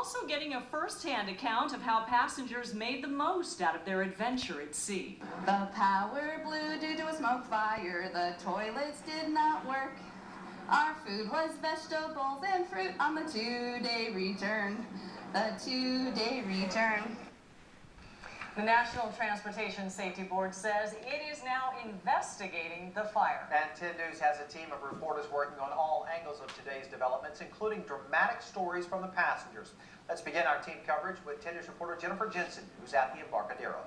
also getting a first-hand account of how passengers made the most out of their adventure at sea. The power blew due to a smoke fire. The toilets did not work. Our food was vegetables and fruit on the two-day return. The two-day return. The National Transportation Safety Board says it is now investigating the fire. And 10 News has a team of reporters working on all angles of today's developments, including dramatic stories from the passengers. Let's begin our team coverage with 10 News reporter Jennifer Jensen, who's at the Embarcadero.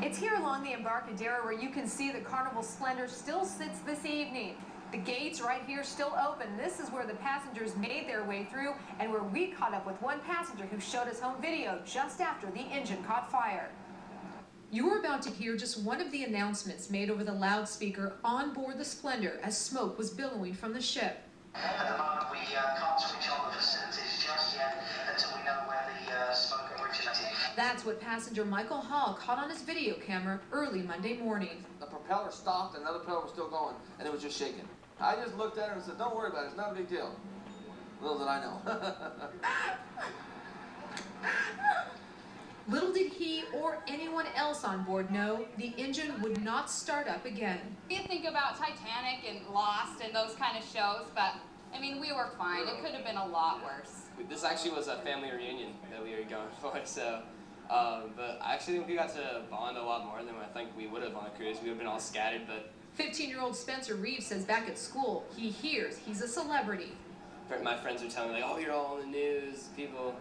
It's here along the Embarcadero where you can see the Carnival Splendor still sits this evening. The gates right here still open. This is where the passengers made their way through and where we caught up with one passenger who showed us home video just after the engine caught fire. You are about to hear just one of the announcements made over the loudspeaker on board the Splendor as smoke was billowing from the ship. At the moment, we can't switch on the facilities just yet until we know where the smoke originated. That's what passenger Michael Hall caught on his video camera early Monday morning. The propeller stopped and the other propeller was still going, and it was just shaking. I just looked at her and said, don't worry about it, it's not a big deal. Little did I know. Little did he or anyone else on board know the engine would not start up again. You think about Titanic and Lost and those kind of shows, but I mean, we were fine. It could have been a lot worse. This actually was a family reunion that we were going for, so, but I actually think we got to bond a lot more than I think we would have on a cruise. We would have been all scattered, but 15-year-old Spencer Reeves says back at school, he hears he's a celebrity. my friends were telling me, like, oh, you're all in the news, people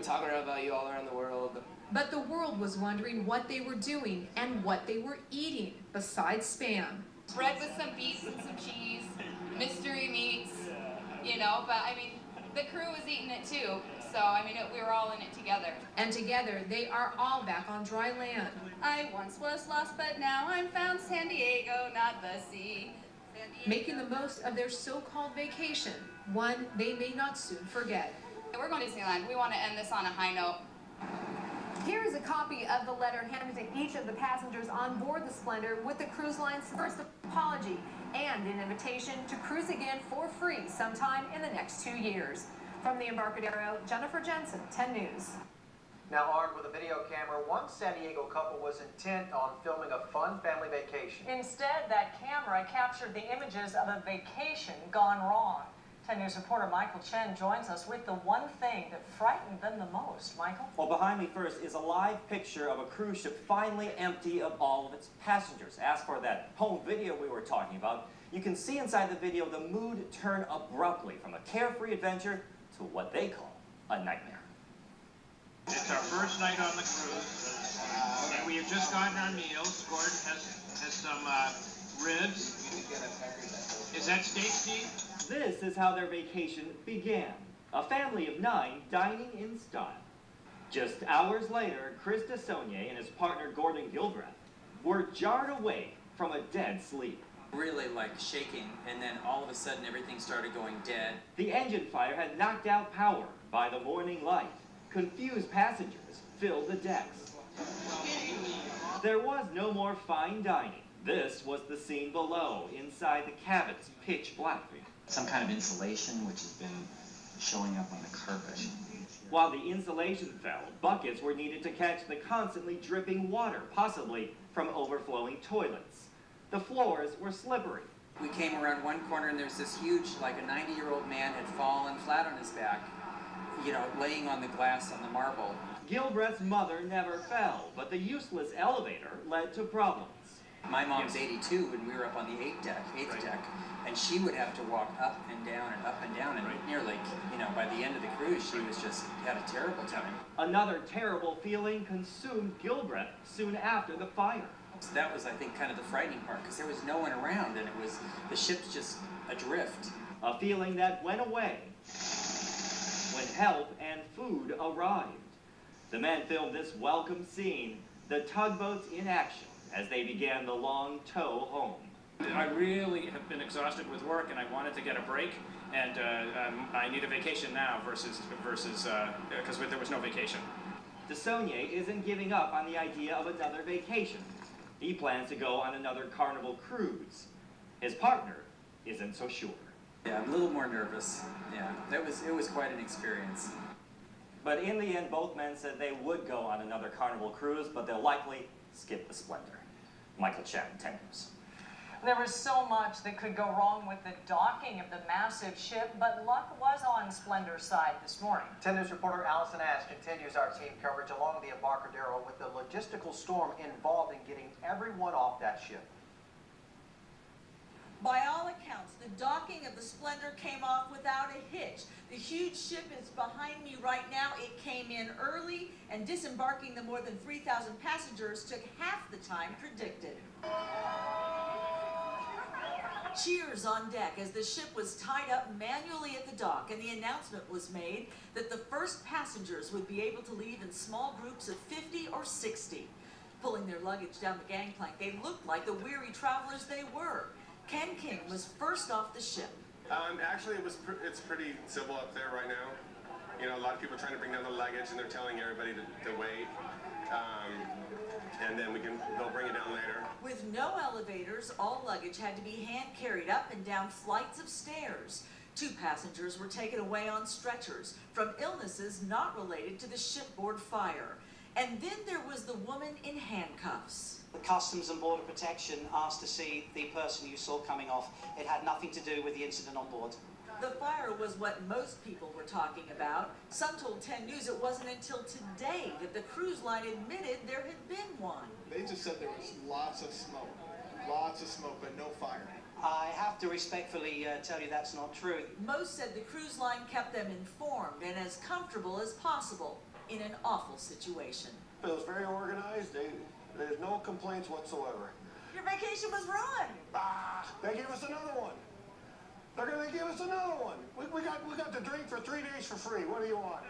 talking about you all around the world. But the world was wondering what they were doing and what they were eating besides Spam. Bread with some beets and some cheese, mystery meats, you know, but I mean, the crew was eating it too. So, I mean, we were all in it together. And together, they are all back on dry land. I once was lost, but now I'm found. San Diego, not the sea. Making the most of their so-called vacation, one they may not soon forget. We're going to Disneyland. We want to end this on a high note. Here is a copy of the letter handed to each of the passengers on board the Splendor with the cruise line's first apology and an invitation to cruise again for free sometime in the next 2 years. From the Embarcadero, Jennifer Jensen, 10 News. Now armed with a video camera, one San Diego couple was intent on filming a fun family vacation. Instead, that camera captured the images of a vacation gone wrong. 10 News reporter Michael Chen joins us with the one thing that frightened them the most. Michael? Well, behind me first is a live picture of a cruise ship finally empty of all of its passengers. As for that home video we were talking about, you can see inside the video the mood turn abruptly from a carefree adventure to what they call a nightmare. It's our first night on the cruise, and we have just gotten our meals. Gordon has some ribs. Is that steak, Steve? This is how their vacation began. A family of 9 dining in style. Just hours later, Chris DeSaulnier and his partner Gordon Gilbreth were jarred awake from a dead sleep. Really like shaking, and then all of a sudden everything started going dead. The engine fire had knocked out power by the morning light. Confused passengers filled the decks. There was no more fine dining. This was the scene below, inside the cabin's pitch black. Some kind of insulation which has been showing up on the carpet. While the insulation fell, buckets were needed to catch the constantly dripping water, possibly from overflowing toilets. The floors were slippery. We came around one corner and there's this huge, like a 90-year-old man had fallen flat on his back, you know, laying on the glass on the marble. Gilbreth's mother never fell, but the useless elevator led to problems. My mom's 82 when we were up on the 8th deck, and she would have to walk up and down, and nearly, you know, by the end of the cruise, she was just had a terrible time. Another terrible feeling consumed Gilbreth soon after the fire. So that was, I think, kind of the frightening part, because there was no one around, and it was, the ship's just adrift. A feeling that went away when help and food arrived. The men filmed this welcome scene, the tugboats in action, as they began the long tow home. I really have been exhausted with work, and I wanted to get a break, and I need a vacation now versus because there was no vacation. DeSaulnier isn't giving up on the idea of another vacation. He plans to go on another Carnival cruise. His partner isn't so sure. Yeah, I'm a little more nervous. Yeah, it was quite an experience. But in the end, both men said they would go on another Carnival cruise, but they'll likely skip the Splendor. Michael Chen, 10 News. There was so much that could go wrong with the docking of the massive ship, but luck was on Splendor's side this morning. 10 News reporter Allison Ash continues our team coverage along the Embarcadero with the logistical storm involved in getting everyone off that ship. By all accounts, the docking of the Splendor came off without a hitch. The huge ship is behind me right now. It came in early, and disembarking the more than 3,000 passengers took half the time predicted. Cheers on deck as the ship was tied up manually at the dock, and the announcement was made that the first passengers would be able to leave in small groups of 50 or 60. Pulling their luggage down the gangplank, they looked like the weary travelers they were. Ken King was first off the ship. Actually, it's pretty civil up there right now. You know, a lot of people are trying to bring down the luggage, and they're telling everybody to wait. And then they'll bring it down later. With no elevators, all luggage had to be hand carried up and down flights of stairs. 2 passengers were taken away on stretchers from illnesses not related to the shipboard fire. And then there was the woman in handcuffs. The Customs and Border Protection asked to see the person you saw coming off. It had nothing to do with the incident on board. The fire was what most people were talking about. Some told 10 News it wasn't until today that the cruise line admitted there had been one. They just said there was lots of smoke, but no fire. I have to respectfully tell you that's not true. Most said the cruise line kept them informed and as comfortable as possible in an awful situation. It was very organized. There's no complaints whatsoever. Your vacation was ruined. They gave us another one. They're going to give us another one. We got to drink for 3 days for free. What do you want?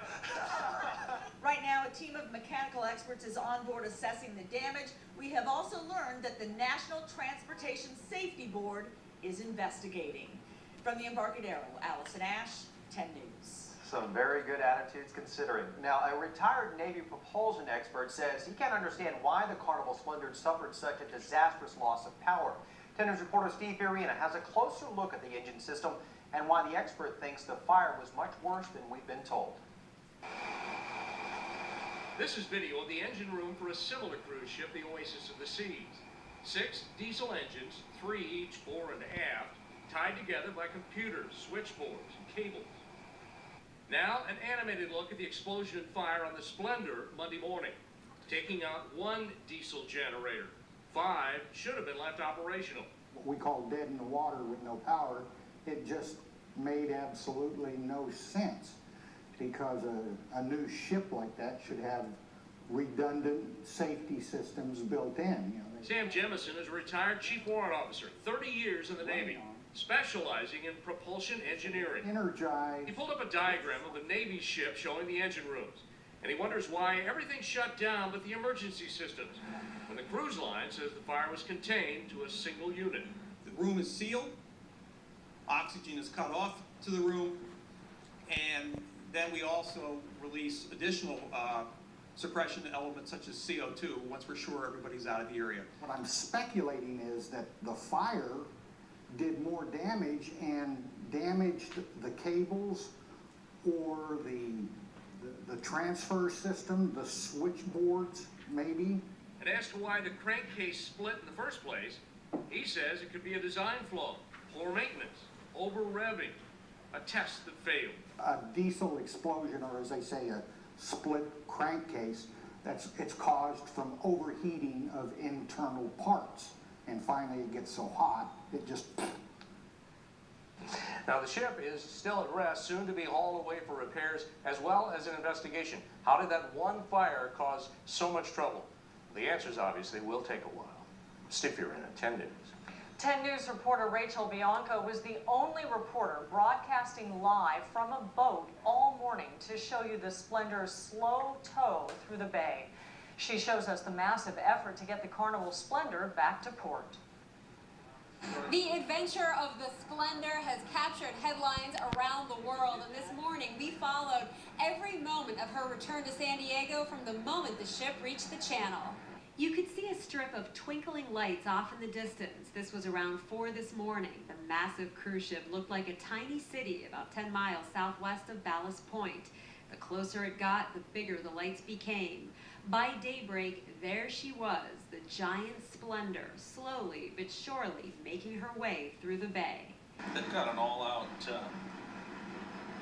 Right now, a team of mechanical experts is on board assessing the damage. We have also learned that the National Transportation Safety Board is investigating. From the Embarcadero, Allison Ash, 10 News. Some very good attitudes considering. Now, a retired Navy propulsion expert says he can't understand why the Carnival Splendor suffered such a disastrous loss of power. 10 News reporter Steve Fiorina has a closer look at the engine system and why the expert thinks the fire was much worse than we've been told. This is video of the engine room for a similar cruise ship, the Oasis of the Seas. 6 diesel engines, 3 each fore and aft, tied together by computers, switchboards, and cables. Now, an animated look at the explosion and fire on the Splendor Monday morning, taking out 1 diesel generator. 5 should have been left operational. What we call dead in the water with no power, it just made absolutely no sense because a new ship like that should have redundant safety systems built in. You know, Sam Jemison is a retired chief warrant officer, 30 years in the Navy, specializing in propulsion engineering. Energized. He pulled up a diagram of the Navy ship showing the engine rooms, and he wonders why everything shut down but the emergency systems, when the cruise line says the fire was contained to a single unit. The room is sealed, oxygen is cut off to the room, and then we also release additional suppression elements such as CO2 once we're sure everybody's out of the area. What I'm speculating is that the fire did more damage and damaged the cables or the transfer system, the switchboards, maybe. And as to why the crankcase split in the first place, he says it could be a design flaw, poor maintenance, over-revving, a test that failed. A diesel explosion, or as they say, a split crankcase, it's caused from overheating of internal parts. And finally it gets so hot, it just... Now, the ship is still at rest, soon to be hauled away for repairs, as well as an investigation. How did that one fire cause so much trouble? The answers, obviously, will take a while. Steve Fiorina, 10 News. 10 News reporter Rachel Bianco was the only reporter broadcasting live from a boat all morning to show you the Splendor's slow tow through the bay. She shows us the massive effort to get the Carnival Splendor back to port. The adventure of the Splendor has captured headlines around the world, and this morning we followed every moment of her return to San Diego from the moment the ship reached the channel. You could see a strip of twinkling lights off in the distance. This was around 4 this morning. The massive cruise ship looked like a tiny city about 10 miles southwest of Ballast Point. The closer it got, the bigger the lights became. By daybreak, there she was, the giant Splendor, slowly but surely making her way through the bay. They've got an all-out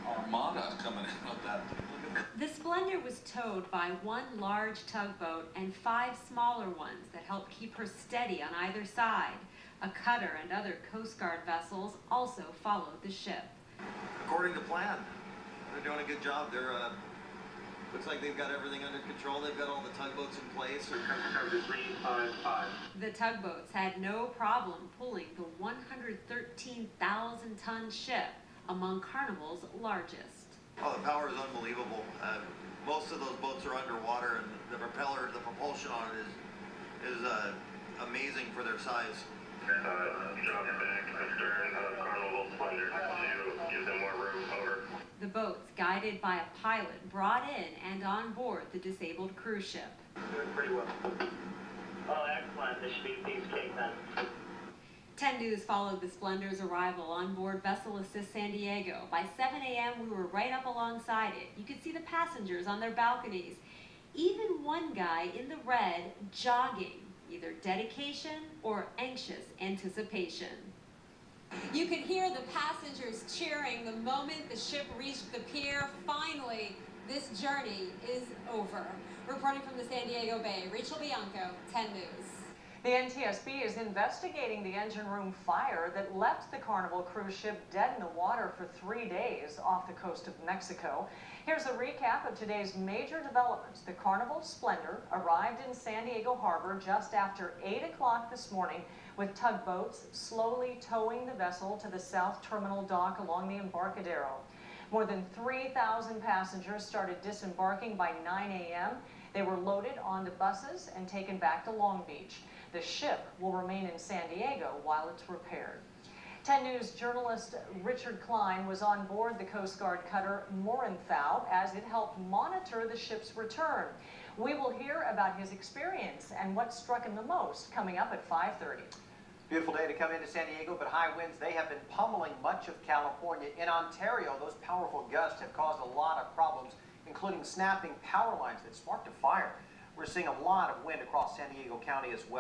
armada coming in with that. The Splendor was towed by one large tugboat and 5 smaller ones that helped keep her steady on either side. A cutter and other Coast Guard vessels also followed the ship. According to plan, they're doing a good job. They're looks like they've got everything under control. They've got all the tugboats in place. The tugboats had no problem pulling the 113,000-ton ship, among Carnival's largest. Oh, the power is unbelievable. Most of those boats are underwater, and the propulsion on it is amazing for their size. Drop back astern of Carnival Splendor to give them more room. Over. The boats, guided by a pilot, brought in and on board the disabled cruise ship. Doing pretty well. Oh, excellent. This should be a piece of cake then. 10 News followed the Splendor's arrival on board Vessel Assist San Diego. By 7 a.m., we were right up alongside it. You could see the passengers on their balconies. Even one guy in the red jogging, either dedication or anxious anticipation. You could hear the passengers cheering the moment the ship reached the pier. Finally, this journey is over. Reporting from the San Diego Bay, Rachel Bianco, 10 News. The NTSB is investigating the engine room fire that left the Carnival cruise ship dead in the water for 3 days off the coast of Mexico. Here's a recap of today's major developments. The Carnival Splendor arrived in San Diego Harbor just after 8 o'clock this morning, with tugboats slowly towing the vessel to the south terminal dock along the Embarcadero. More than 3,000 passengers started disembarking by 9 a.m. They were loaded onto buses and taken back to Long Beach. The ship will remain in San Diego while it's repaired. 10 News journalist Richard Klein was on board the Coast Guard cutter Morinthau as it helped monitor the ship's return. We will hear about his experience and what struck him the most coming up at 5:30. Beautiful day to come into San Diego, but high winds, they have been pummeling much of California. In Ontario, those powerful gusts have caused a lot of problems, including snapping power lines that sparked a fire. We're seeing a lot of wind across San Diego County as well.